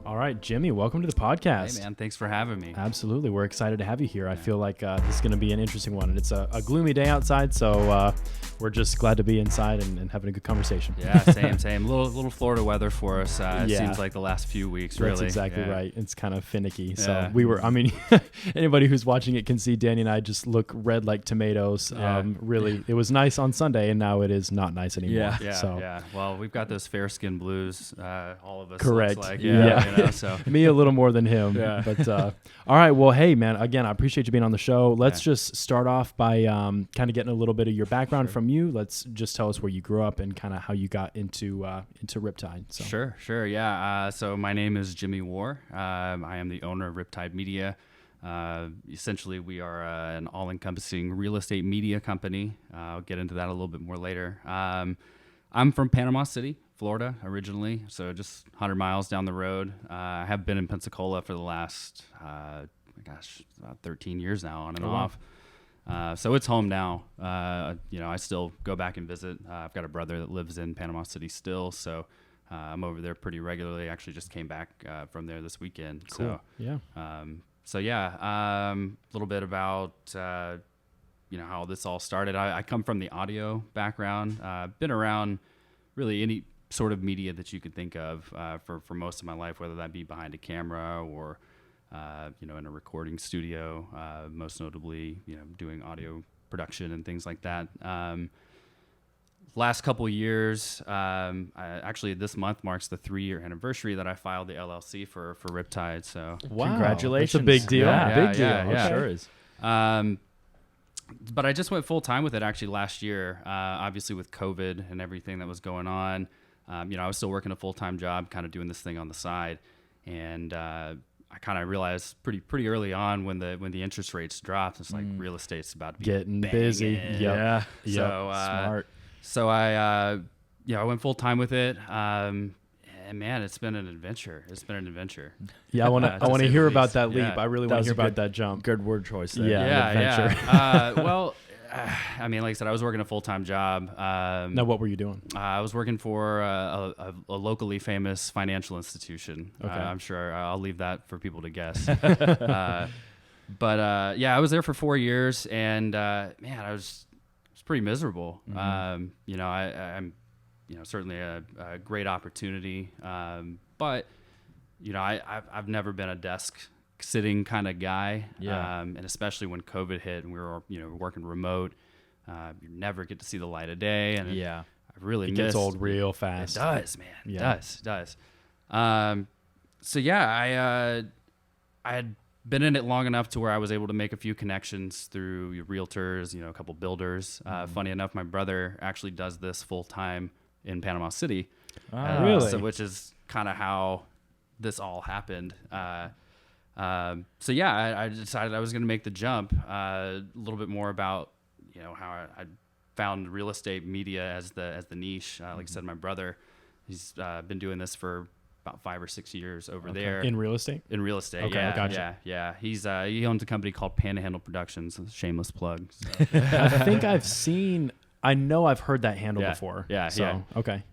All right, Jimmy, welcome to the podcast. Hey, man, thanks for having me. Absolutely. We're excited to have you here. I feel like this is going to be an interesting one. It's a gloomy day outside, so we're just glad to be inside and having a good conversation. Yeah, same. Little Florida weather for us. It seems like the last few weeks, really. That's exactly right. It's kind of finicky. So anybody who's watching it can see Danny and I just look red like tomatoes. Really, it was nice on Sunday, and now it is not nice anymore. Yeah. Well, we've got those fair skin blues, all of us. Correct. Looks like. So me a little more than him. Yeah. But all right. Well, hey, man. Again, I appreciate you being on the show. Let's just start off by kind of getting a little bit of your background from you. Let's just tell us where you grew up and kind of how you got into Riptide. So. Sure. Yeah. So my name is Jimmy Warr. I am the owner of Riptide Media. Essentially, we are an all-encompassing real estate media company. I'll get into that a little bit more later. I'm from Panama City, Florida, originally, so just 100 miles down the road. I have been in Pensacola for the last, 13 years now, on and off. So it's home now. I still go back and visit. I've got a brother that lives in Panama City still, so I'm over there pretty regularly. Actually, just came back from there this weekend. Cool. So, a little bit about how this all started. I come from the audio background. Been around really any sort of media that you could think of for most of my life, whether that be behind a camera or in a recording studio, most notably doing audio production and things like that. Last couple years, actually this month marks the 3-year anniversary that I filed the LLC for Riptide. So wow, congratulations! That's a big deal. Yeah, big deal. Yeah. Sure is. But I just went full time with it actually last year. Obviously with COVID and everything that was going on, I was still working a full-time job, kind of doing this thing on the side, and I kind of realized pretty early on when the interest rates dropped, it's like real estate's about to be getting banging. busy. Yeah. So Smart. So I went full time with it. And man, it's been an adventure. Yeah, I want to hear about that leap. Yeah. I really want to hear about that jump. Good word choice there. Yeah. Adventure. Well, like I said, I was working a full-time job. Now, what were you doing? I was working for a locally famous financial institution. Okay. I'm sure I'll leave that for people to guess. But I was there for 4 years, and man, I was pretty miserable. Mm-hmm. I'm certainly a great opportunity, but I've never been a desk sitting kind of guy. And especially when COVID hit and we were working remote, you never get to see the light of day, and I really it gets old real fast. It does, man. Yeah. It does. I had been in it long enough to where I was able to make a few connections through realtors, a couple builders. Funny enough, my brother actually does this full time in Panama City. Really? So which is kind of how this all happened. I decided I was going to make the jump. A little bit more about how I found real estate media as the niche. Like I said, my brother, he's been doing this for about 5 or 6 years over there In real estate. Okay, gotcha. Yeah. He owns a company called Panhandle Productions. Shameless plug. So. I know I've heard that handle before. Yeah. Okay.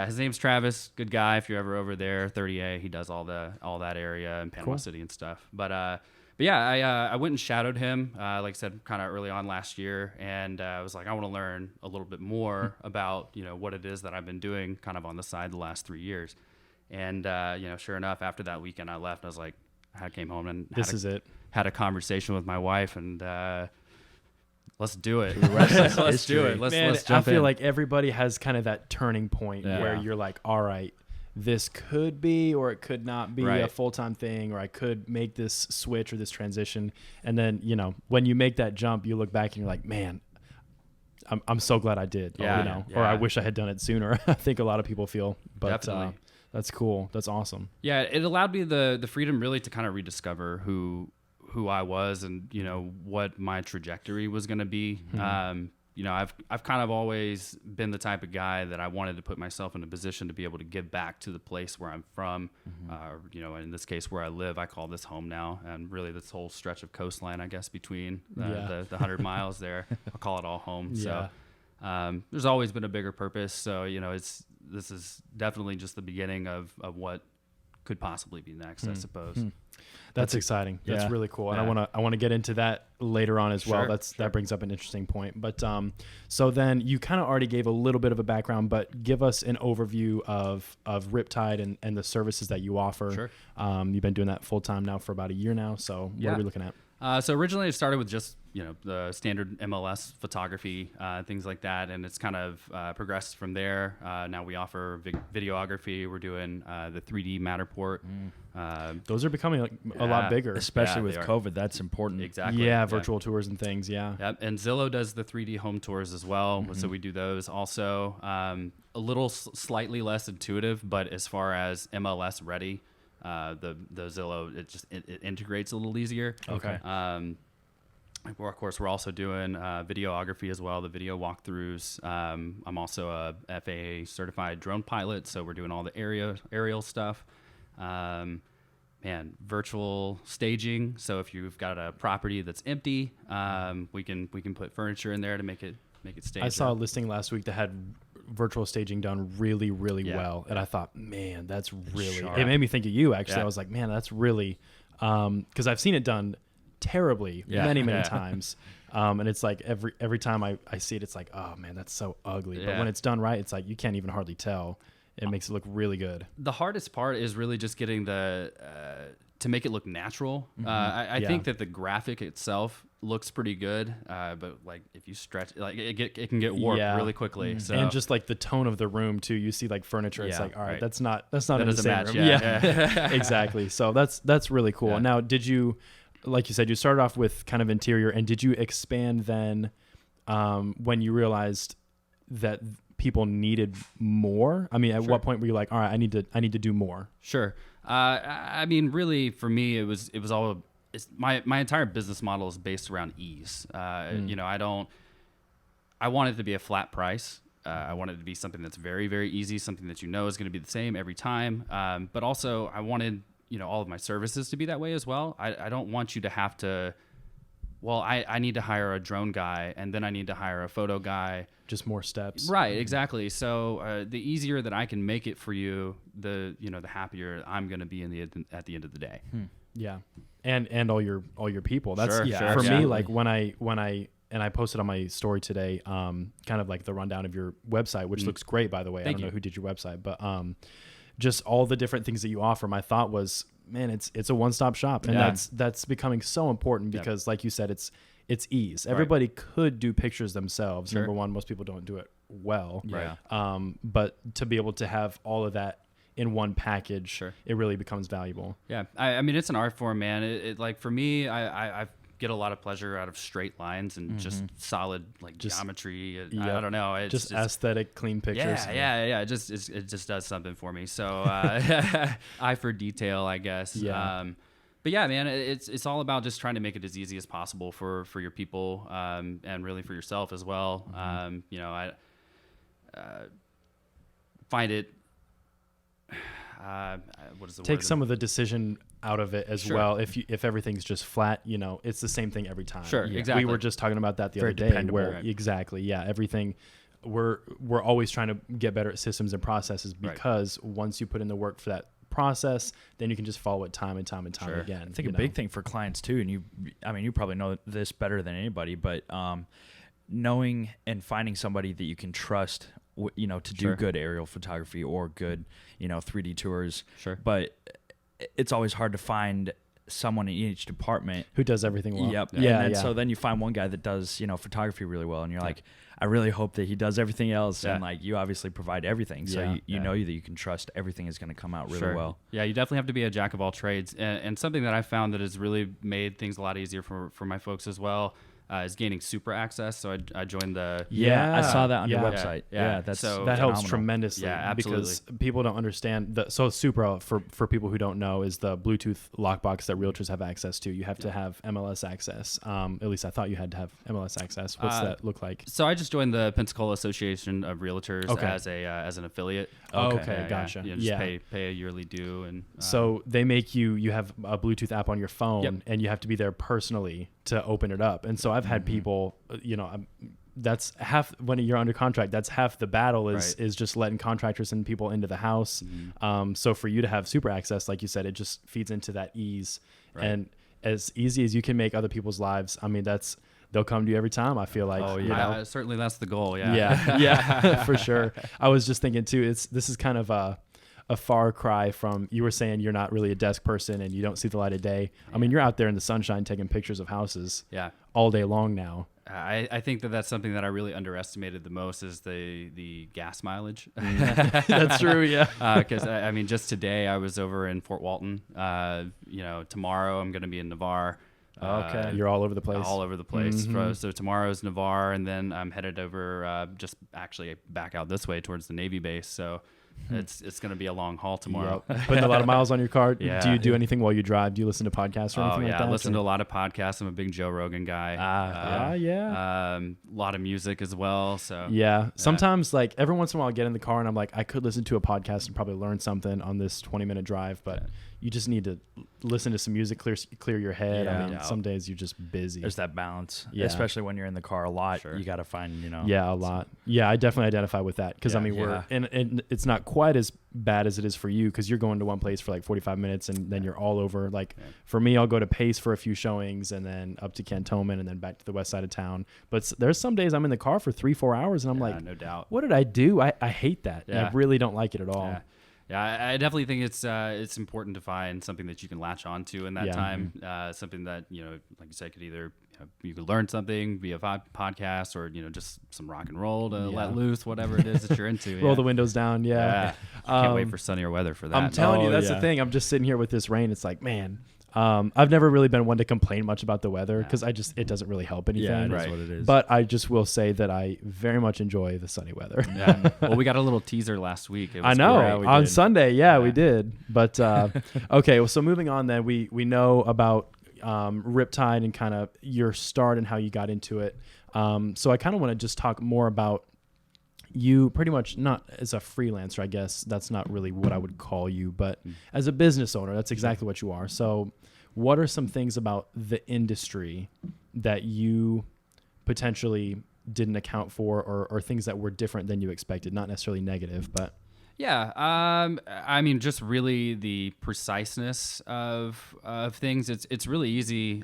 His name's Travis. Good guy. If you're ever over there, 30A, he does all that area in Panama City and stuff. I went and shadowed him, like I said, kind of early on last year, and I was like, I want to learn a little bit more about what it is that I've been doing kind of on the side the last 3 years. And sure enough, after that weekend I left, I was like, I came home and had a conversation with my wife, and let's do it. Let's do it. Let's jump in. I feel like everybody has kind of that turning point where you're like, all right, this could be or it could not be a full-time thing, or I could make this switch or this transition. And then, when you make that jump, you look back and you're like, man, I'm so glad I did. Or I wish I had done it sooner. I think a lot of people feel, but definitely. That's cool. That's awesome. Yeah, it allowed me the freedom really to kind of rediscover who I was and what my trajectory was going to be. I've kind of always been the type of guy that I wanted to put myself in a position to be able to give back to the place where I'm from. In this case where I live, I call this home now, and really this whole stretch of coastline, I guess, between the 100 miles there, I'll call it all home. Yeah. So there's always been a bigger purpose. So this is definitely just the beginning of what could possibly be next, I suppose. That's exciting. That's really cool. And I want to get into that later on as well. That brings up an interesting point. But so then you kind of already gave a little bit of a background, but give us an overview of Riptide and the services that you offer. Sure. You've been doing that full time now for about a year now. So what are we looking at? So originally it started with just, the standard MLS photography, things like that. And it's kind of progressed from there. Now we offer videography. We're doing the 3D Matterport. Those are becoming a lot bigger. Especially with COVID. That's important. Exactly. Yeah, virtual tours and things. Yeah. Yep. And Zillow does the 3D home tours as well. So we do those also. A little slightly less intuitive, but as far as MLS ready, the Zillow, it integrates a little easier. Okay. Of course, we're also doing videography as well, the video walkthroughs. I'm also a FAA certified drone pilot, so we're doing all the aerial stuff. Virtual staging. So if you've got a property that's empty, we can put furniture in there to make it stage. I saw a listing last week that had virtual staging done really, really well, and I thought, man, that's really. It made me think of you. Actually, I was like, man, that's really, because I've seen it done terribly many times, and it's like every time I see it, it's like, oh man, that's so ugly. But when it's done right, it's like you can't even hardly tell. It makes it look really good. The hardest part is really just getting to make it look natural. I think that the graphic itself looks pretty good, but like if you stretch, like it can get warped really quickly. So. And just like the tone of the room too. You see like furniture. It's like, all right, that's not in the same match. room. Yeah. Exactly. So that's really cool. Yeah. Now, did you, like you said, you started off with kind of interior, and did you expand then when you realized that people needed more? I mean, at what point were you like, all right, I need to do more? Sure. I mean, really, for me, it was all. My entire business model is based around ease. I want it to be a flat price. I want it to be something that's very, very easy, something that is going to be the same every time. But also, I wanted all of my services to be that way as well. I don't want you to have to. Well, I need to hire a drone guy, and then I need to hire a photo guy. Just more steps. Right, exactly. So the easier that I can make it for you, the happier I'm going to be at the end of the day. Yeah, and all your people. That's sure, for me. Like when I posted on my story today, kind of like the rundown of your website, which looks great, by the way. I don't know who did your website, but just all the different things that you offer. My thought was, man, it's a one-stop shop, and that's becoming so important because, like you said, it's ease. Everybody could do pictures themselves. Number one, most people don't do it well. Right. But to be able to have all of that in one package, it really becomes valuable. Yeah. I mean, it's an art form, man. It like for me, I get a lot of pleasure out of straight lines and just solid geometry. I don't know. It's just aesthetic, clean pictures. Yeah. It just does something for me. So eye for detail, I guess. Yeah. But yeah, man, it's all about just trying to make it as easy as possible for your people, and really for yourself as well. I find it. What is the take word? some of the decision out of it as well. If everything's just flat, it's the same thing every time. Sure, exactly. We were just talking about that the other day. Where exactly, everything. We're always trying to get better at systems and processes because once you put in the work for that process, then you can just follow it time and time again. I think a big thing for clients too, and you probably know this better than anybody, but knowing and finding somebody that you can trust, to do good aerial photography or good, 3D tours. Sure. But it's always hard to find someone in each department who does everything well. Yep. Yeah. So then you find one guy that does, photography really well, and you're like, I really hope that he does everything else, and like you obviously provide everything, so you know that you can trust everything is going to come out really well. Yeah, you definitely have to be a jack of all trades, and something that I found that has really made things a lot easier for my folks as well. Is gaining super access. So I joined the... I saw that on your website. That helps tremendously. Yeah, absolutely. Because people don't understand. So Supra, for people who don't know, is the Bluetooth lockbox that realtors have access to. You have to have MLS access. At least I thought you had to have MLS access. What's that look like? So I just joined the Pensacola Association of Realtors as an affiliate. Okay, gotcha. Just pay a yearly due. And so they make you have a Bluetooth app on your phone, and you have to be there personally to open it up. And so I've had people, that's half when you're under contract. That's half the battle is just letting contractors and people into the house. So for you to have super access, like you said, it just feeds into that ease. And as easy as you can make other people's lives, I mean, they'll come to you every time. I feel like. Oh yeah, you know? Certainly that's the goal. Yeah. Yeah, for sure. I was just thinking too. This is kind of a far cry from, you were saying you're not really a desk person and you don't see the light of day. I mean, you're out there in the sunshine taking pictures of houses all day long now. I think that's something that I really underestimated the most is the gas mileage. That's true, yeah. Because I mean, just today I was over in Fort Walton. Tomorrow I'm going to be in Navarre. Okay, you're all over the place. All over the place. So tomorrow's Navarre, and then I'm headed over just actually back out this way towards the Navy base. So it's going to be a long haul tomorrow. Yep. Putting a lot of miles on your car. Yeah. Do you do anything while you drive? Do you listen to podcasts or anything like that? I listen to a lot of podcasts. I'm a big Joe Rogan guy. A lot of music as well. So sometimes like every once in a while I get in the car and I'm like, I could listen to a podcast and probably learn something on this 20-minute drive, but you just need to listen to some music, clear your head. I mean, some days you're just busy. There's that balance, especially when you're in the car a lot. Sure. You got to find, a lot. Yeah, I definitely identify with that because I mean, we're and it's not quite as bad as it is for you because you're going to one place for like 45 minutes and then you're all over. Like for me, I'll go to Pace for a few showings and then up to Cantonment and then back to the west side of town. But there's some days I'm in the car for 3-4 hours and I'm like, no doubt, what did I do? I hate that. I really don't like it at all. Yeah, I definitely think it's important to find something that you can latch onto in that time. Something that, like you said, could either you could learn something via podcast or, just some rock and roll to let loose, whatever it is that you're into. Roll the windows down. Can't wait for sunnier weather for that. I'm telling you, that's the thing. I'm just sitting here with this rain. It's like, man, I've never really been one to complain much about the weather because it doesn't really help anything. Yeah, that's what it is. But I just will say that I very much enjoy the sunny weather. Well, we got a little teaser last week. It was I know. Great. On Sunday, we did. But okay, well, so moving on then, we know about Riptide and kind of your start and how you got into it. So I kind of want to just talk more about you pretty much not as a freelancer, I guess. That's not really what I would call you, but as a business owner, that's exactly what you are. So what are some things about the industry that you potentially didn't account for or things that were different than you expected? Not necessarily negative, but... Yeah, I mean, just really the preciseness of things. It's really easy.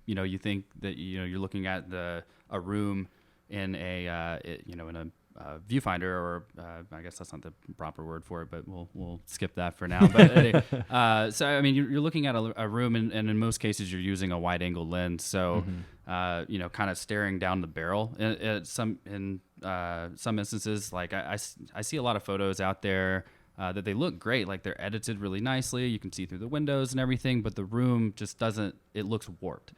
You think that you're looking at a room in a viewfinder, or I guess that's not the proper word for it, but we'll skip that for now. But so I mean, you're looking at a room, and in most cases, you're using a wide angle lens. So kind of staring down the barrel. In some instances, like I see a lot of photos out there that they look great, like they're edited really nicely. You can see through the windows and everything, but the room just doesn't. It looks warped.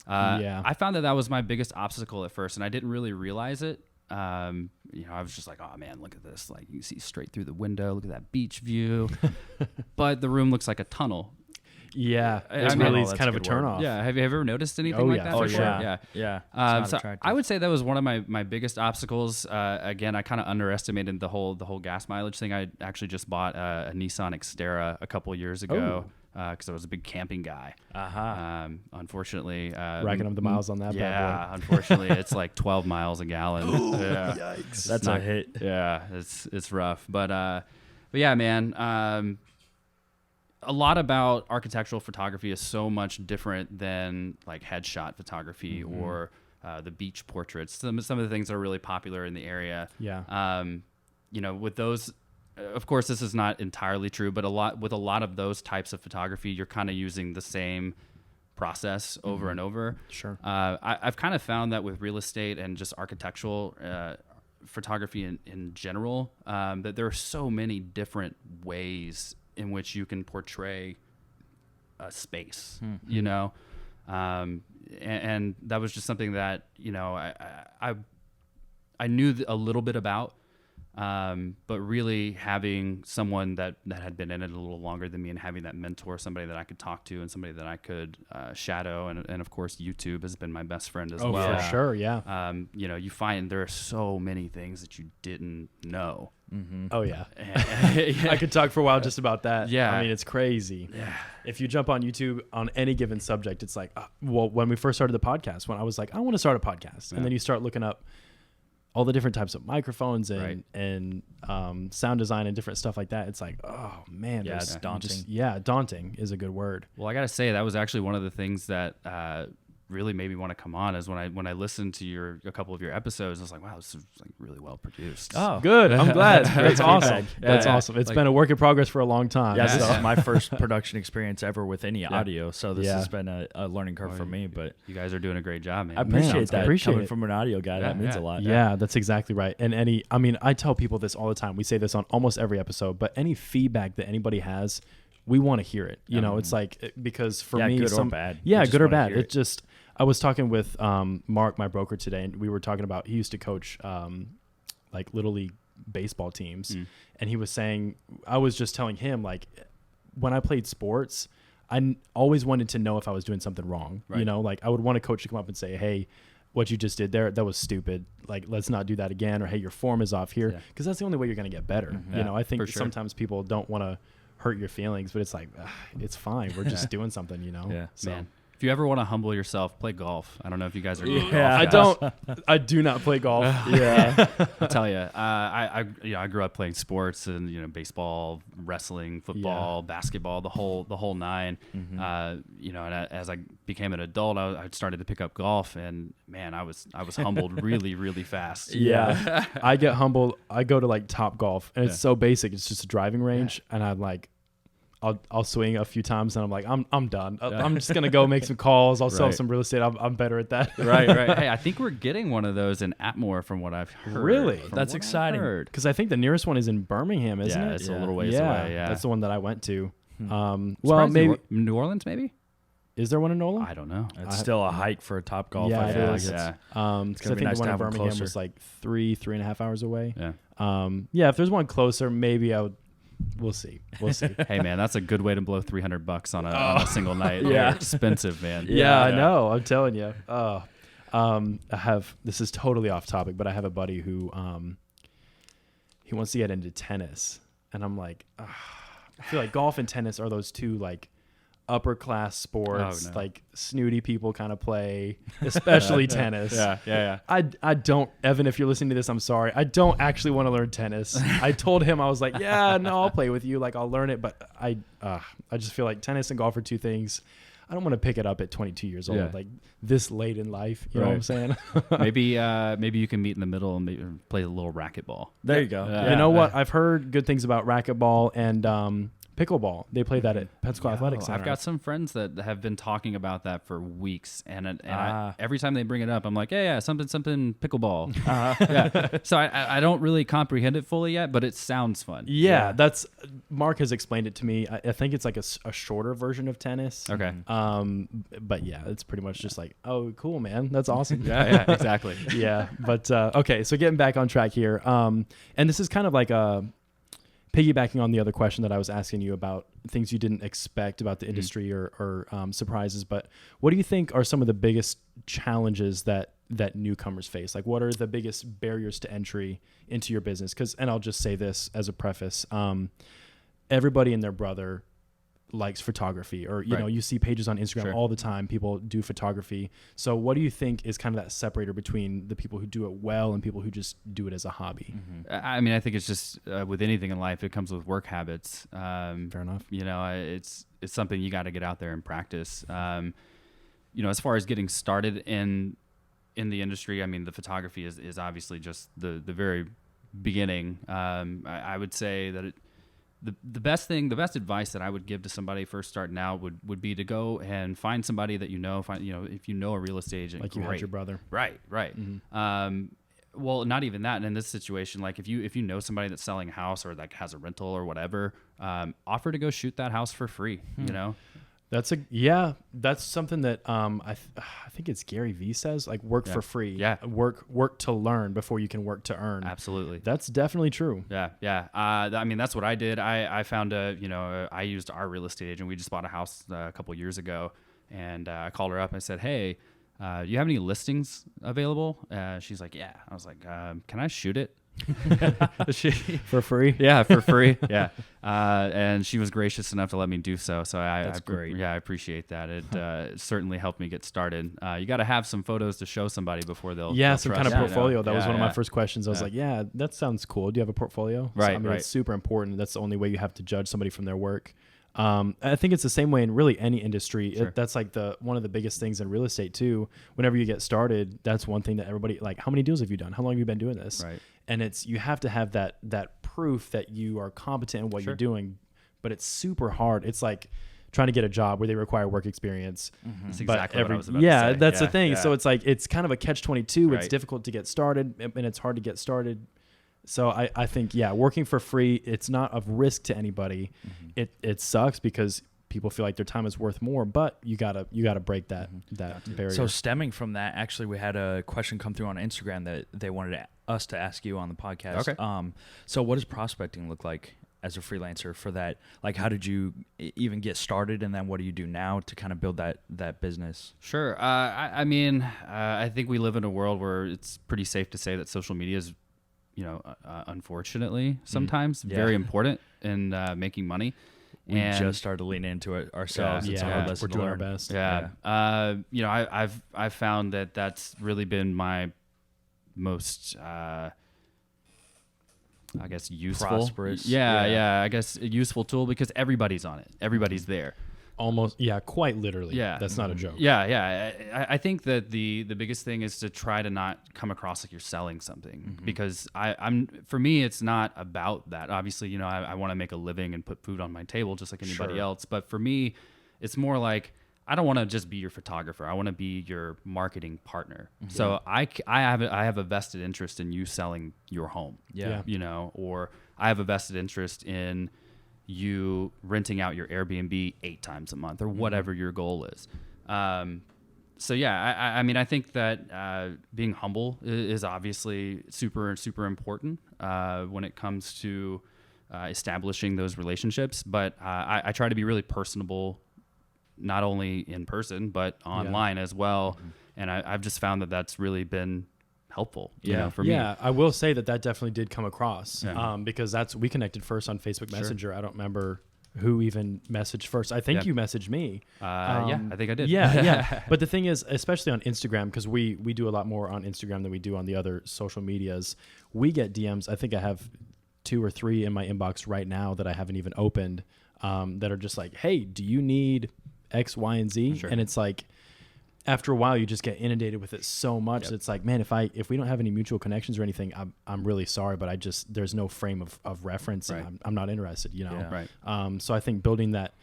I found that was my biggest obstacle at first, and I didn't really realize it. I was just like, oh man, look at this. Like you see straight through the window. Look at that beach view. But the room looks like a tunnel. Yeah. It's kind of a turnoff. Yeah. Have you ever noticed anything like that? Oh, sure. Yeah. So I would say that was one of my biggest obstacles. Again, I kind of underestimated the whole gas mileage thing. I actually just bought a Nissan Xterra a couple years ago. Because I was a big camping guy. Unfortunately, racking up the miles on that. Yeah, unfortunately, it's like 12 miles a gallon. Yikes! That's a hit. Yeah, it's rough. But yeah, man. A lot about architectural photography is so much different than like headshot photography or the beach portraits. Some of the things that are really popular in the area. Yeah. With those. Of course, this is not entirely true, but a lot of those types of photography, you're kind of using the same process over and over. Sure. I've kind of found that with real estate and just architectural photography in general, that there are so many different ways in which you can portray a space, and that was just something that, I knew a little bit about. But really having someone that had been in it a little longer than me and having that mentor, somebody that I could talk to and somebody that I could shadow. And of course, YouTube has been my best friend as well. Oh, for sure, yeah. You find there are so many things that you didn't know. Oh, yeah. I could talk for a while just about that. Yeah. I mean, it's crazy. Yeah. If you jump on YouTube on any given subject, it's like, when we first started the podcast, when I was like, I want to start a podcast. And then you start looking up all the different types of microphones and sound design and different stuff like that. It's like, oh man, it's daunting. Daunting is a good word. Well, I gotta say that was actually one of the things that really made me want to come on. Is when I listened to a couple of your episodes, I was like, wow, this is like really well produced. Oh, good. I'm glad. That's awesome. That's awesome. It's been a work in progress for a long time. Yeah, this is my first production experience ever with any audio, so this has been a learning curve for me. But you guys are doing a great job, man. I appreciate that. Coming from an audio guy, that means a lot. Yeah, that's exactly right. And I tell people this all the time. We say this on almost every episode, but any feedback that anybody has, we want to hear it. You know, it's like, because for me, good or bad. Yeah, good or bad. It just, I was talking with Mark, my broker, today, and we were talking about, he used to coach like Little League baseball teams. And he was saying, I was just telling him, like, when I played sports, I always wanted to know if I was doing something wrong. Right. You know, like I would want a coach to come up and say, hey, what you just did there, that was stupid. Like, let's not do that again. Or, hey, your form is off here. Because that's the only way you're going to get better. You know, I think sometimes people don't want to hurt your feelings, but it's like, it's fine. We're just doing something, you know? Yeah. So. Man. If you ever want to humble yourself, play golf. I don't know if you guys are golf guys. I do not play golf. I'll tell you. I grew up playing sports and, you know, baseball, wrestling, football, basketball, the whole nine. You know, and as I became an adult, I started to pick up golf, and man, I was humbled really, really fast. Yeah. I get humbled. I go to like Top Golf, and it's so basic. It's just a driving range, and I'm like, I'll swing a few times and I'm like, I'm done. I'm just going to go make some calls. I'll sell some real estate. I'm better at that. Right. Hey, I think we're getting one of those in Atmore from what I've heard. Really? That's exciting. Because I think the nearest one is in Birmingham, isn't it? Yeah, it's a little ways away. Yeah. That's the one that I went to. Well, maybe New Orleans, maybe? Is there one in Nolan? I don't know. It's still a hike for a Top Golf. Yeah, I feel like it's it's going to be nice. The one in Birmingham was like 3.5 hours away. Yeah. If there's one closer, maybe I would. We'll see. Hey man, that's a good way to blow $300 on a single night. They're expensive, man. Yeah, I know. I'm telling you. This is totally off topic, but I have a buddy who he wants to get into tennis, and I'm like, I feel like golf and tennis are those two like upper class sports, like snooty people kind of play, especially tennis. Yeah. I don't, Evan, if you're listening to this, I'm sorry. I don't actually want to learn tennis. I told him, I was like, yeah, no, I'll play with you. Like, I'll learn it. But I just feel like tennis and golf are two things. I don't want to pick it up at 22 years old, like this late in life. You know what I'm saying? maybe you can meet in the middle and maybe play a little racquetball. There you go. You know what? I've heard good things about racquetball and pickleball. They play that at Pensacola Athletic Center. I've got some friends that have been talking about that for weeks, and every time they bring it up, I'm like, yeah, something pickleball. So I don't really comprehend it fully yet, but it sounds fun. Yeah. That's Mark has explained it to me. I think it's like a shorter version of tennis. Okay. But yeah, it's pretty much just like, oh, cool, man. That's awesome. yeah, exactly. Yeah. But okay, so getting back on track here. And this is kind of like piggybacking on the other question that I was asking you about things you didn't expect about the industry or surprises, but what do you think are some of the biggest challenges that newcomers face? Like, what are the biggest barriers to entry into your business? And I'll just say this as a preface, everybody and their brother likes photography, or you know, you see pages on Instagram all the time, people do photography. So what do you think is kind of that separator between the people who do it well and people who just do it as a hobby? I mean, I think it's just with anything in life, it comes with work habits. Fair enough. You know, it's something you got to get out there and practice. You know, as far as getting started in the industry, I mean, the photography is obviously just the very beginning. I would say that the best advice that I would give to somebody first starting out would be to go and find somebody that you know, if you know a real estate agent, like you had your brother. Right. Mm-hmm. Well, not even that. And in this situation, like if you know somebody that's selling a house or like has a rental or whatever, offer to go shoot that house for free, you know? That's something that I think it's Gary Vee says, like, work for free. Yeah. Work to learn before you can work to earn. Absolutely. That's definitely true. Yeah. I mean, that's what I did. I found I used our real estate agent. We just bought a house a couple years ago, and I called her up. I said, hey, you have any listings available? She's like, yeah. I was like, can I shoot it? For free? Yeah, for free. Yeah. And she was gracious enough to let me do so. So That's great. Yeah, I appreciate that. It certainly helped me get started. You got to have some photos to show somebody before they'll some kind of portfolio. That was one of my first questions. I was like, yeah, that sounds cool. Do you have a portfolio? Right, so, I mean, it's super important. That's the only way you have to judge somebody from their work. I think it's the same way in really any industry. Sure. That's like one of the biggest things in real estate too. Whenever you get started, that's one thing that everybody, like, how many deals have you done? How long have you been doing this? Right. And you have to have that proof that you are competent in what you're doing, but it's super hard. It's like trying to get a job where they require work experience. That's exactly what I was about to say. That's the thing. Yeah. So it's like, it's kind of a catch-22. Right. It's difficult to get started and it's hard to get started. So I think, working for free, it's not of risk to anybody. It sucks because people feel like their time is worth more, but you gotta break that barrier. So stemming from that, actually, we had a question come through on Instagram that they wanted us to ask you on the podcast. Okay. So what does prospecting look like as a freelancer for that? Like, how did you even get started, and then what do you do now to kind of build that business? Sure. I mean, I think we live in a world where it's pretty safe to say that social media is, unfortunately, sometimes very important in making money. We just started leaning into it ourselves. It's a hard lesson we're doing to our learn. best. Yeah. I've found that's really been my most I guess useful. Prosperous. Yeah. I guess a useful tool because everybody's on it. Everybody's there. Almost, quite literally. Yeah. That's not a joke. Yeah. I think that the biggest thing is to try to not come across like you're selling something because for me, it's not about that. Obviously, I want to make a living and put food on my table just like anybody else. But for me, it's more like, I don't want to just be your photographer. I want to be your marketing partner. So I have a vested interest in you selling your home. Yeah. Or I have a vested interest in you renting out your Airbnb 8 times a month or whatever your goal is. So yeah, I mean, I think that being humble is obviously super, super important when it comes to establishing those relationships. But I try to be really personable, not only in person, but online as well. And I've just found that that's really been helpful, for me. Yeah, I will say that definitely did come across because we connected first on Facebook Messenger. I don't remember who even messaged first. I think you messaged me. I think I did. Yeah. But the thing is, especially on Instagram, because we do a lot more on Instagram than we do on the other social medias, we get DMs. I think I have 2 or 3 in my inbox right now that I haven't even opened that are just like, hey, do you need X, Y, and Z? Sure. And it's like, after a while, you just get inundated with it so much. It's like, man, if we don't have any mutual connections or anything, I'm really sorry, but there's no frame of reference, and I'm not interested, Right. So I think building that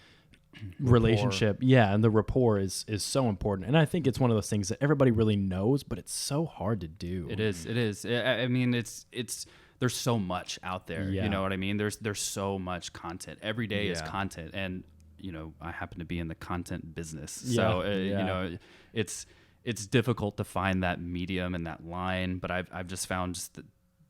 relationship, and the rapport is so important, and I think it's one of those things that everybody really knows, but it's so hard to do. It is. I mean, it's there's so much out there. Yeah. You know what I mean? There's so much content. Every day is content, and I happen to be in the content business, so it's difficult to find that medium and that line. But I've just found just that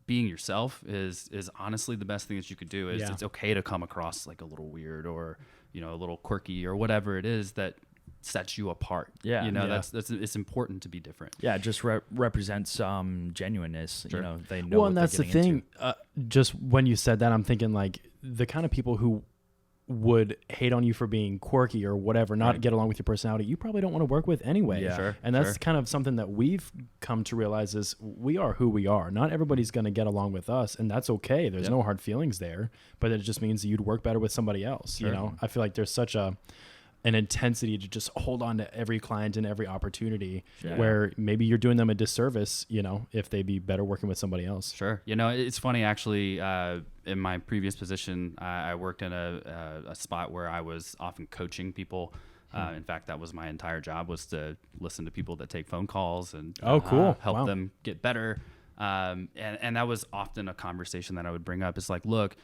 being yourself is honestly the best thing that you could do. It's okay to come across like a little weird or a little quirky or whatever it is that sets you apart. That's it's important to be different. Yeah, it just represents genuineness. Sure. They know. Well, and that's the thing. Just when you said that, I'm thinking like the kind of people who would hate on you for being quirky or whatever, not get along with your personality, you probably don't want to work with anyway. Yeah. Sure. And that's kind of something that we've come to realize is we are who we are. Not everybody's going to get along with us, and that's okay. There's no hard feelings there, but it just means that you'd work better with somebody else. Sure. I feel like there's such an intensity to just hold on to every client and every opportunity where maybe you're doing them a disservice, if they'd be better working with somebody else. Sure. It's funny actually, in my previous position, I worked in a spot where I was often coaching people. In fact, that was my entire job, was to listen to people that take phone calls and cool. help them get better. And that was often a conversation that I would bring up. It's like, look,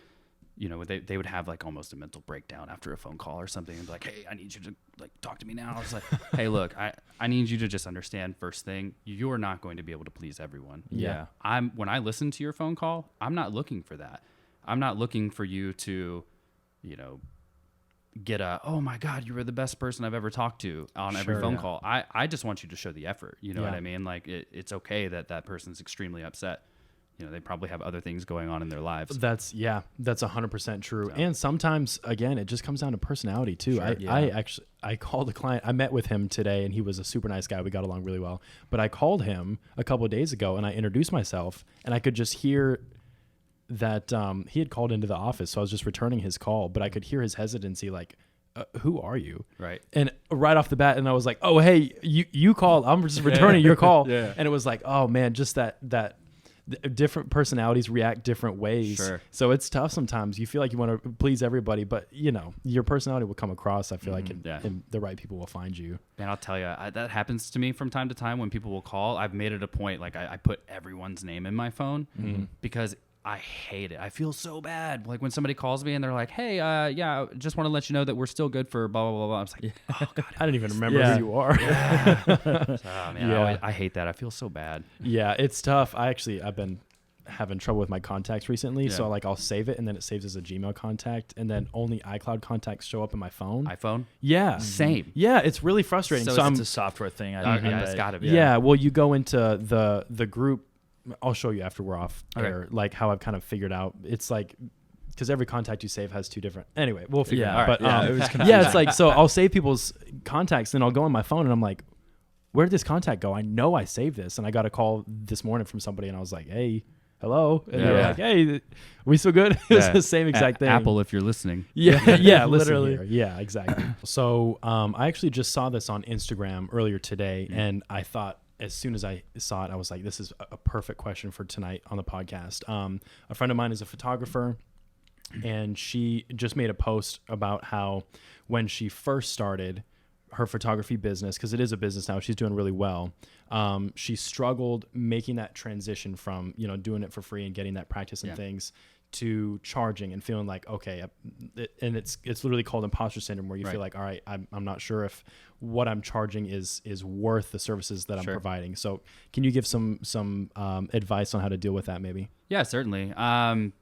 they would have like almost a mental breakdown after a phone call or something and be like, hey, I need you to like talk to me now. I was like, hey, look, I need you to just understand first thing, you're not going to be able to please everyone. Yeah. When I listen to your phone call, I'm not looking for that. I'm not looking for you to, get oh my God, you were the best person I've ever talked to on every phone call. I just want you to show the effort. You know what I mean? Like it's okay that person's extremely upset. they probably have other things going on in their lives. That's 100% true. So. And sometimes, again, it just comes down to personality too. Sure, I called a client. I met with him today, and he was a super nice guy. We got along really well. But I called him a couple of days ago, and I introduced myself, and I could just hear that he had called into the office. So I was just returning his call, but I could hear his hesitancy, like, who are you? Right. And right off the bat, and I was like, oh, hey, you called. I'm just returning your call. Yeah. And it was like, oh man, just that different personalities react different ways. Sure. So it's tough sometimes. You feel like you want to please everybody, but your personality will come across. I feel like and the right people will find you. Man, I'll tell you, that happens to me from time to time when people will call. I've made it a point, like I put everyone's name in my phone because I hate it. I feel so bad. Like when somebody calls me and they're like, hey, just want to let you know that we're still good for blah, blah, blah, blah. I was like, oh, God. I didn't even remember who you are. Oh, man, I hate that. I feel so bad. Yeah, it's tough. I've been having trouble with my contacts recently. Yeah. So like I'll save it, and then it saves as a Gmail contact, and then only iCloud contacts show up in my phone. iPhone? Yeah. Same. Yeah, it's really frustrating. So it's a software thing. It's got to be. Yeah, well, you go into the group. I'll show you after we're off air, like how I've kind of figured out. It's like, because every contact you save has two different. Anyway, we'll figure it out. But it was it's like, so I'll save people's contacts, then I'll go on my phone and I'm like, where did this contact go? I know I saved this, and I got a call this morning from somebody, and I was like, hey, hello, and they're like, hey, we still good? It's the same exact thing. Apple, if you're listening. Yeah, literally. Yeah, exactly. So I actually just saw this on Instagram earlier today, and I thought, as soon as I saw it, I was like, this is a perfect question for tonight on the podcast. A friend of mine is a photographer, and she just made a post about how when she first started her photography business, because it is a business now, she's doing really well. She struggled making that transition from, doing it for free and getting that practice and things to charging and feeling like, okay, and it's literally called imposter syndrome, where you feel like, all right, I'm not sure if what I'm charging is worth the services that I'm providing. So can you give some advice on how to deal with that maybe? Yeah, certainly. So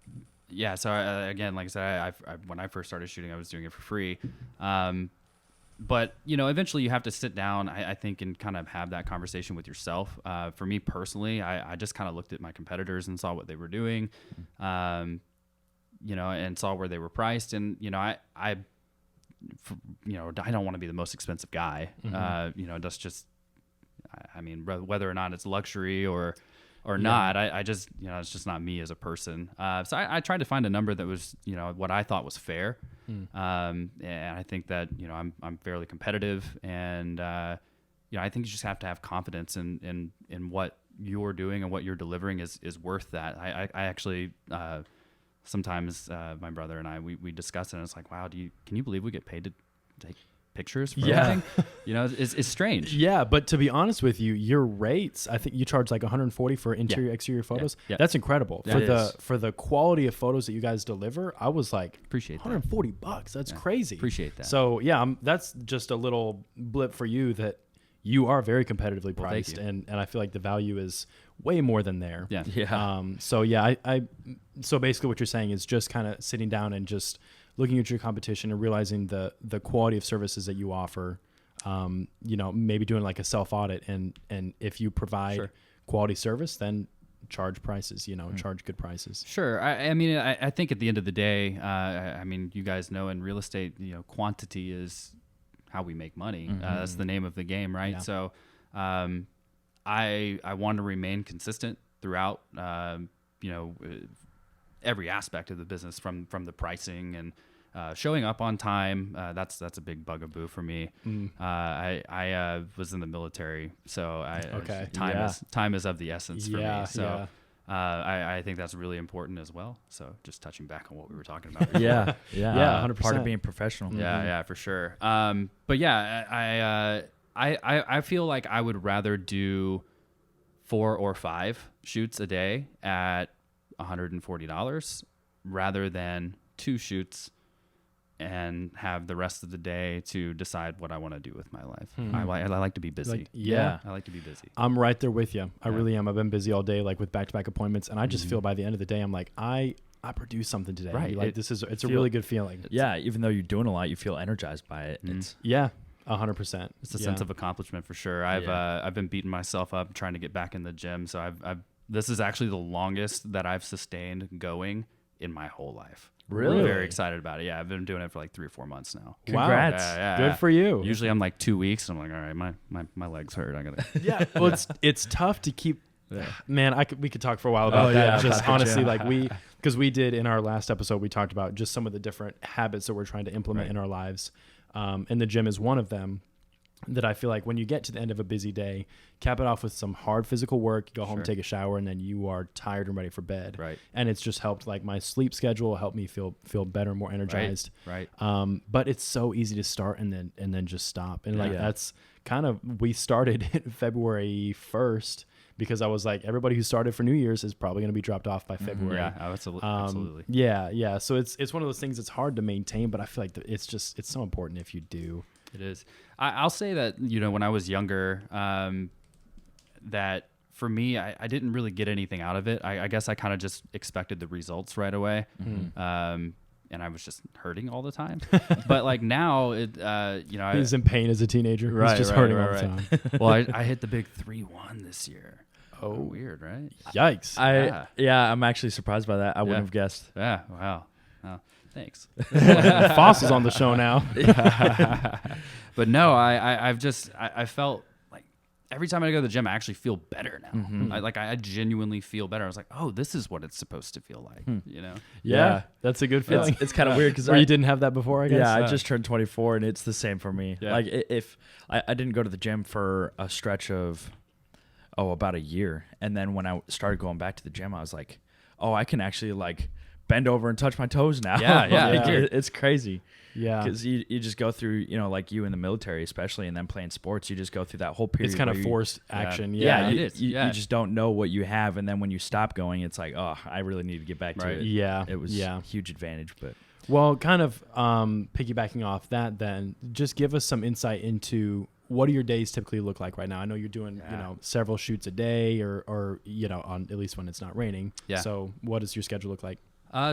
again, like I said, I when I first started shooting, I was doing it for free. But, eventually you have to sit down, I think, and kind of have that conversation with yourself. For me personally, I just kind of looked at my competitors and saw what they were doing, and saw where they were priced. And, I don't want to be the most expensive guy. That's just, whether or not it's luxury or not, I just, it's just not me as a person. So I tried to find a number that was, what I thought was fair. And I think that, I'm fairly competitive, and, I think you just have to have confidence in what you're doing and what you're delivering is worth that. I actually, sometimes, my brother and I, we discuss it, and it's like, wow, can you believe we get paid to take pictures for everything? It's strange. Yeah, but to be honest with you, your rates, I think you charge like $140 for interior exterior photos. Yeah. That's incredible. For the quality of photos that you guys deliver, I was like, appreciate $140. That's crazy. Appreciate that. So that's just a little blip for you, that you are very competitively priced, and I feel like the value is way more than there. So basically what you're saying is just kind of sitting down and just looking at your competition and realizing the quality of services that you offer, maybe doing like a self audit, and if you provide quality service, then charge prices, charge good prices. Sure. I think at the end of the day, you guys know in real estate, quantity is how we make money. That's the name of the game, right? Yeah. So I want to remain consistent throughout, every aspect of the business, from the pricing and showing up on time. That's a big bugaboo for me. I was in the military, so time is of the essence for me. So I think that's really important as well. So just touching back on what we were talking about before. 100%. Part of being professional. Yeah, for sure. But yeah, I feel like I would rather do 4 or 5 shoots a day at $140 rather than 2 shoots and have the rest of the day to decide what I want to do with my life. I like to be busy. I like to be busy. I'm right there with you. I really am. I've been busy all day, like with back-to-back appointments, and I just feel by the end of the day, I'm like, I produced something today. Right. Like it's a really good feeling. Yeah. Even though you're doing a lot, you feel energized by it. It's 100%. It's a sense of accomplishment for sure. I've been beating myself up trying to get back in the gym. So I've This is actually the longest that I've sustained going in my whole life. Really? I'm very excited about it. Yeah, I've been doing it for like 3 or 4 months now. Congrats. Good for you. Usually I'm like 2 weeks and I'm like, all right, my legs hurt. I gotta. Yeah. Well, it's tough to keep. Yeah. Man, we could talk for a while about that. Just honestly, like because we did in our last episode, we talked about just some of the different habits that we're trying to implement in our lives. And the gym is one of them that I feel like when you get to the end of a busy day, cap it off with some hard physical work, you go home, take a shower, and then you are tired and ready for bed. Right. And it's just helped like my sleep schedule, helped me feel better, more energized. Right. But it's so easy to start and then just stop. And that's kind of, we started in February 1st because I was like, everybody who started for New Year's is probably going to be dropped off by February. Yeah, absolutely. Yeah. So it's one of those things that's hard to maintain, but I feel like it's so important if you do. It is. I'll say that, when I was younger, that for me, I didn't really get anything out of it. I guess I kind of just expected the results right away. Mm-hmm. And I was just hurting all the time. But like now, he's in pain as a teenager. He's just hurting all the time. Well, I hit the big 3-1 this year. Oh, weird, right? Yikes. I'm actually surprised by that. I wouldn't have guessed. Yeah. Wow. Oh, thanks. Fossil's on the show now. But no, I felt like every time I go to the gym, I actually feel better now. Mm-hmm. I genuinely feel better. I was like, oh, this is what it's supposed to feel like, Yeah, that's a good feeling. It's kind of weird because you didn't have that before, I guess. Yeah, I just turned 24 and it's the same for me. Yeah. Like if I didn't go to the gym for a stretch of about a year, and then when I started going back to the gym, I was like, oh, I can actually like bend over and touch my toes now. Yeah. It's crazy. Yeah, because you just go through, like you in the military especially, and then playing sports, you just go through that whole period. It's kind of forced action. You just don't know what you have, and then when you stop going, it's like, oh, I really need to get back to it. Yeah, it was a huge advantage. But well, kind of piggybacking off that, then just give us some insight into what do your days typically look like right now. I know you're doing several shoots a day, or on at least when it's not raining. Yeah. So what does your schedule look like?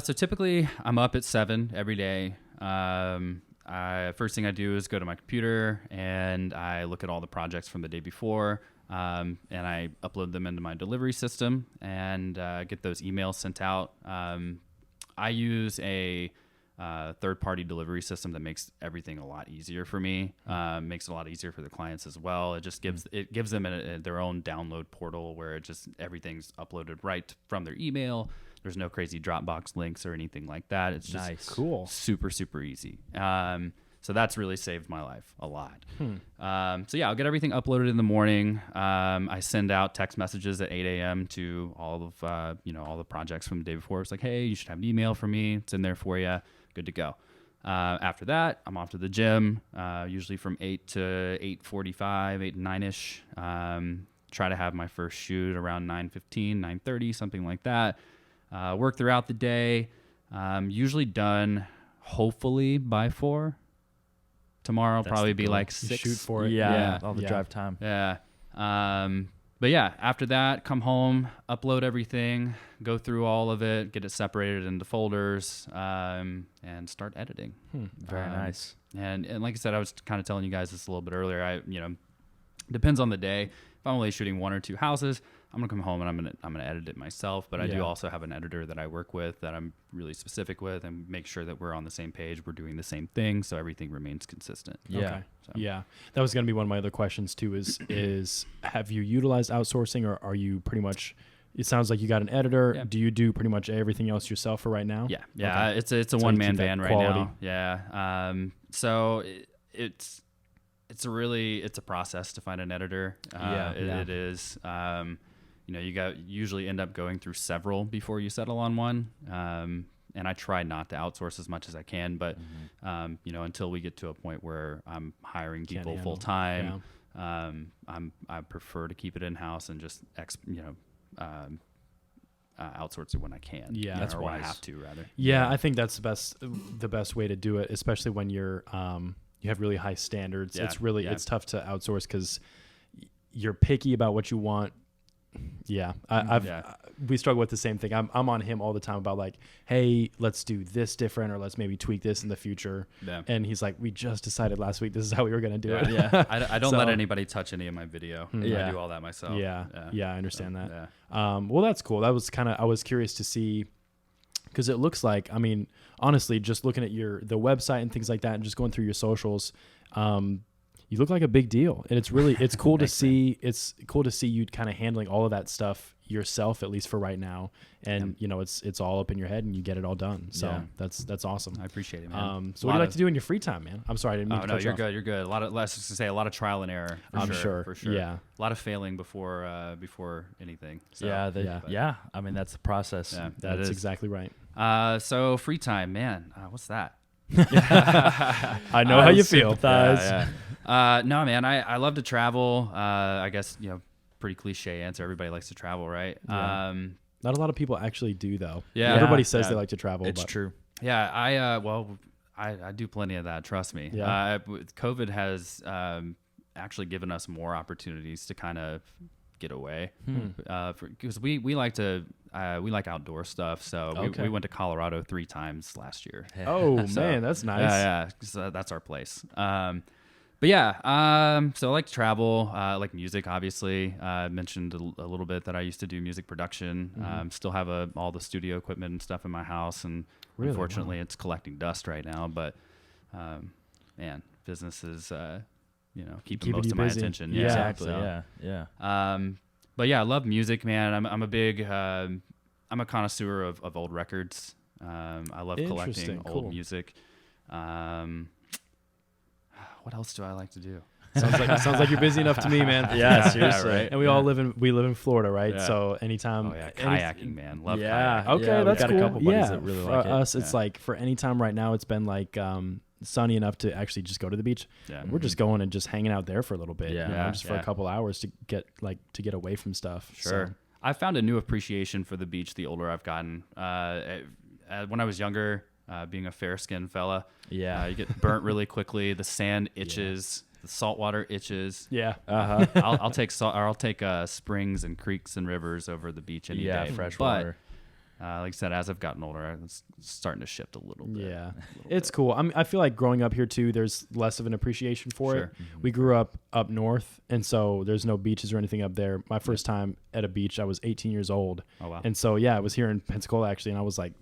So typically I'm up at 7 every day. First thing I do is go to my computer and I look at all the projects from the day before, and I upload them into my delivery system and get those emails sent out. I use a third-party delivery system that makes everything a lot easier for me. Makes it a lot easier for the clients as well. It just gives them their own download portal where everything's uploaded right from their email. There's no crazy Dropbox links or anything like that. It's just nice. Cool. Super, super easy. So that's really saved my life a lot. So yeah, I'll get everything uploaded in the morning. I send out text messages at 8 a.m. to all of all the projects from the day before. It's like, hey, you should have an email from me. It's in there for you. Good to go. After that, I'm off to the gym, usually from 8 to 8:45, 8 to 9-ish. Try to have my first shoot around 9:15, 9:30, something like that. Work throughout the day. Usually done, hopefully, by 4. Tomorrow will probably be like 6. Shoot for it. Yeah. All the drive time. Yeah. But yeah, after that, come home, upload everything, go through all of it, get it separated into folders, and start editing. Very nice. And like I said, I was kind of telling you guys this a little bit earlier. Depends on the day. If I'm only shooting 1 or 2 houses, I'm gonna come home and I'm gonna edit it myself. But I do also have an editor that I work with that I'm really specific with, and make sure that we're on the same page, we're doing the same thing, so everything remains consistent. Yeah. Okay. So. Yeah, that was gonna be one of my other questions too. Is have you utilized outsourcing, or are you pretty much? It sounds like you got an editor. Yeah. Do you do pretty much everything else yourself for right now? Yeah. Okay. It's a one-man band right now. Yeah. So it's a process to find an editor. It is. You usually end up going through several before you settle on one. And I try not to outsource as much as I can, but until we get to a point where I'm hiring people full time, I prefer to keep it in house and just outsource it when I can. Yeah, that's when I have to rather. Yeah, I think that's the best way to do it, especially when you're you have really high standards. It's tough to outsource because you're picky about what you want we struggle with the same thing. I'm on him all the time about like, hey, let's do this different, or let's maybe tweak this in the future. Yeah. And he's like, we just decided last week this is how we were going to do it. Yeah. I don't let anybody touch any of my video. I do all that myself. Yeah, I understand that. Yeah. Well, that's cool. That was I was curious to see, because it looks like, I mean, honestly, just looking at the website and things like that, and just going through your socials, you look like a big deal, and it's cool to see. It's cool to see you kind of handling all of that stuff yourself, at least for right now. And it's all up in your head, and you get it all done. So that's awesome. I appreciate it, man. So what do you like to do in your free time, man? I'm sorry, I didn't mean to cut you off. You're good. A lot of trial and error. For sure. Yeah, a lot of failing before anything. So, I mean, that's the process. Yeah, that's exactly right. So free time, man. What's that? I know how you feel. No, man, I love to travel. I guess, pretty cliche answer. Everybody likes to travel, right? Yeah. Not a lot of people actually do, though. Yeah. Everybody says they like to travel. It's true. Yeah. I do plenty of that. Trust me. Yeah. COVID has actually given us more opportunities to kind of get away, because we like outdoor stuff. So we went to Colorado 3 times last year. Oh, man, that's nice. Yeah. So that's our place. But yeah, so I like to travel. I like music, obviously. I mentioned a little bit that I used to do music production. Still have all the studio equipment and stuff in my house, and unfortunately it's collecting dust right now. But man, business is keeping most of my attention. Yeah, exactly. So, yeah. But yeah, I love music, man. I'm a big I'm a connoisseur of old records. I love collecting old music. What else do I like to do? Sounds like you're busy enough to me, man. Yeah, seriously. Right. And we live in Florida, right? Yeah. So anytime. Oh yeah, kayaking, man. Love kayaking. Yeah. Okay, that's got cool. A couple buddies that really like it. For us, it's like for any time right now, it's been like sunny enough to actually just go to the beach. Yeah. We're just going and just hanging out there for a little bit. Yeah. Just for a couple hours to get away from stuff. Sure. So. I found a new appreciation for the beach the older I've gotten. When I was younger, being a fair-skinned fella, you get burnt really quickly. The sand itches. The salt water itches. Yeah. I'll take springs and creeks and rivers over the beach any day. Yeah, fresh water. Like I said, as I've gotten older, it's starting to shift a little bit. Yeah, it's cool. I feel like growing up here too, there's less of an appreciation for it. Mm-hmm. We grew up north, and so there's no beaches or anything up there. My first time at a beach, I was 18 years old. Oh wow! And so I was here in Pensacola actually, and I was like,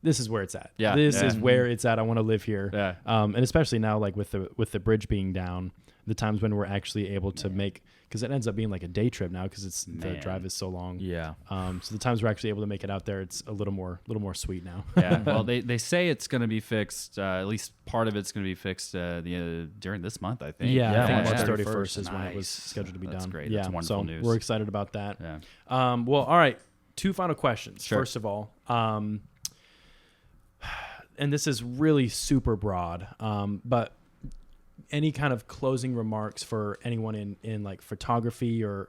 this is where it's at. Yeah, this is where it's at. I want to live here. Yeah. And especially now, like with the bridge being down, the times when we're actually able to make, because it ends up being like a day trip now because the drive is so long. Yeah. So the times we're actually able to make it out there, it's a little more sweet now. Yeah. Well, they say it's going to be fixed. At least part of it's going to be fixed during this month, I think. Yeah. I think March 31st is when it was scheduled to be done. That's great. Yeah. That's wonderful news. We're excited about that. Yeah. Well, all right. 2 final questions. Sure. First of all, and this is really super broad, but any kind of closing remarks for anyone in like photography or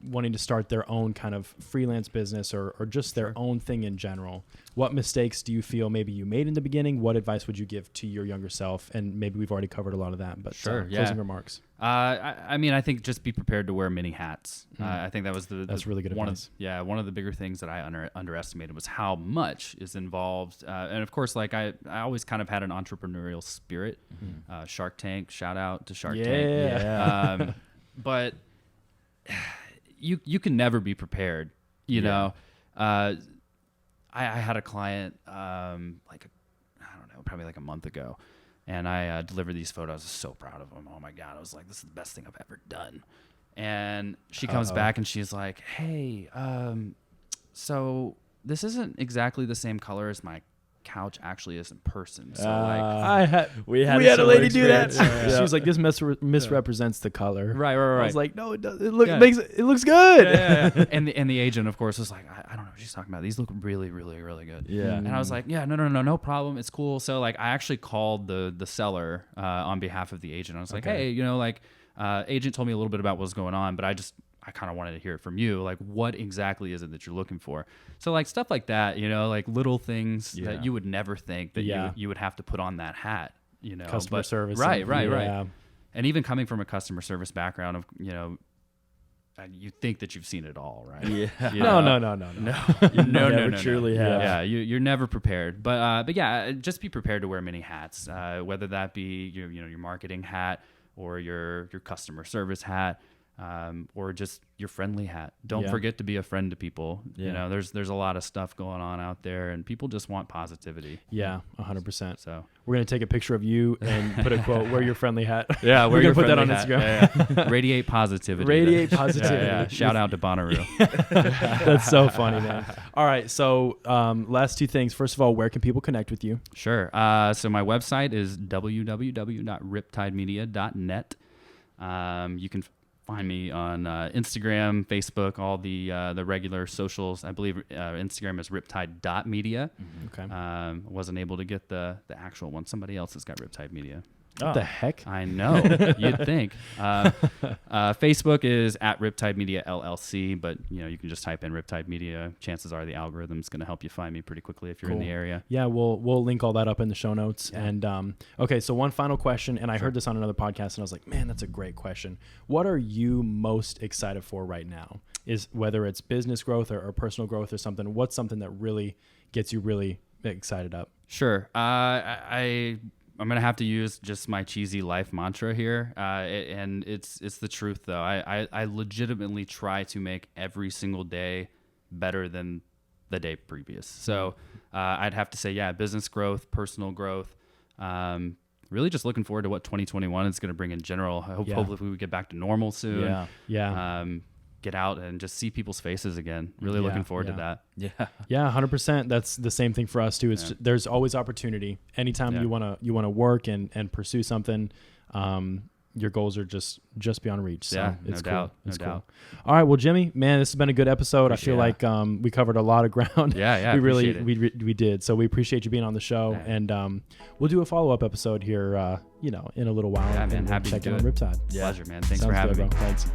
wanting to start their own kind of freelance business or just their own thing in general? What mistakes do you feel maybe you made in the beginning? What advice would you give to your younger self? And maybe we've already covered a lot of that, but closing remarks. I mean, I think just be prepared to wear many hats. I think that was that's really good advice. One of the bigger things that I underestimated was how much is involved. And of course, like I always kind of had an entrepreneurial spirit. Shark Tank, shout out to Shark Tank. Yeah. But you can never be prepared, you know. I had a client probably like a month ago, and I delivered these photos. I was so proud of them. Oh my god, I was like, this is the best thing I've ever done. And she comes back and she's like, hey, so this isn't exactly the same color as my couch actually is in person. So we had a lady do that. She was like, this misrepresents the color. Right. I was like, no, it does. It looks good. Yeah. And the agent, of course, was like, I don't know what she's talking about. These look really, really, really good. Yeah. And I was like, yeah, no problem. It's cool. So like, I actually called the seller on behalf of the agent. I was like, hey, agent told me a little bit about what's going on, but I kind of wanted to hear it from you. Like, what exactly is it that you're looking for? So like stuff like that, like little things that you would never think that you would have to put on that hat, Customer service. Right. And even coming from a customer service background of, you think that you've seen it all, right? Yeah. You No. No, truly have. Yeah, you're never prepared. But yeah, just be prepared to wear many hats, whether that be your marketing hat or your customer service hat, or just your friendly hat. Don't forget to be a friend to people. Yeah. There's a lot of stuff going on out there, and people just want positivity. Yeah, 100%. So we're gonna take a picture of you and put a quote, wear your friendly hat. Yeah, we're gonna put that on Instagram. Yeah. Radiate positivity. Radiate positivity. Yeah. Shout out to Bonnaroo. That's so funny, man. All right, so last two things. First of all, where can people connect with you? Sure. So my website is www.riptidemedia.net. You can find me on Instagram, Facebook, all the regular socials. I believe Instagram is riptide.media. Okay. Wasn't able to get the actual one. Somebody else has got Riptide Media. What the heck? I know. You'd think. Facebook is at Riptide Media LLC, but you can just type in Riptide Media. Chances are the algorithm's going to help you find me pretty quickly if you're in the area. Yeah, we'll link all that up in the show notes. Yeah. And okay, so one final question, and I heard this on another podcast, and I was like, man, that's a great question. What are you most excited for right now? Is whether it's business growth or personal growth or something? What's something that really gets you really excited up? Sure. I'm going to have to use just my cheesy life mantra here. And it's the truth though. I legitimately try to make every single day better than the day previous. So I'd have to say, business growth, personal growth, really just looking forward to what 2021 is going to bring in general. Hopefully we get back to normal soon. Yeah. Get out and just see people's faces again. Really looking forward to that. Yeah, 100%. That's the same thing for us too. It's there's always opportunity. Anytime you wanna work and pursue something, your goals are just beyond reach. So it's cool. Doubt. It's no cool. doubt. All right, well, Jimmy, man, this has been a good episode. I feel like we covered a lot of ground. Yeah. we did. So we appreciate you being on the show, and we'll do a follow-up episode here, in a little while. Yeah, man. Happy check to in do on it. Riptide. Pleasure, man. Thanks for having me. Thanks.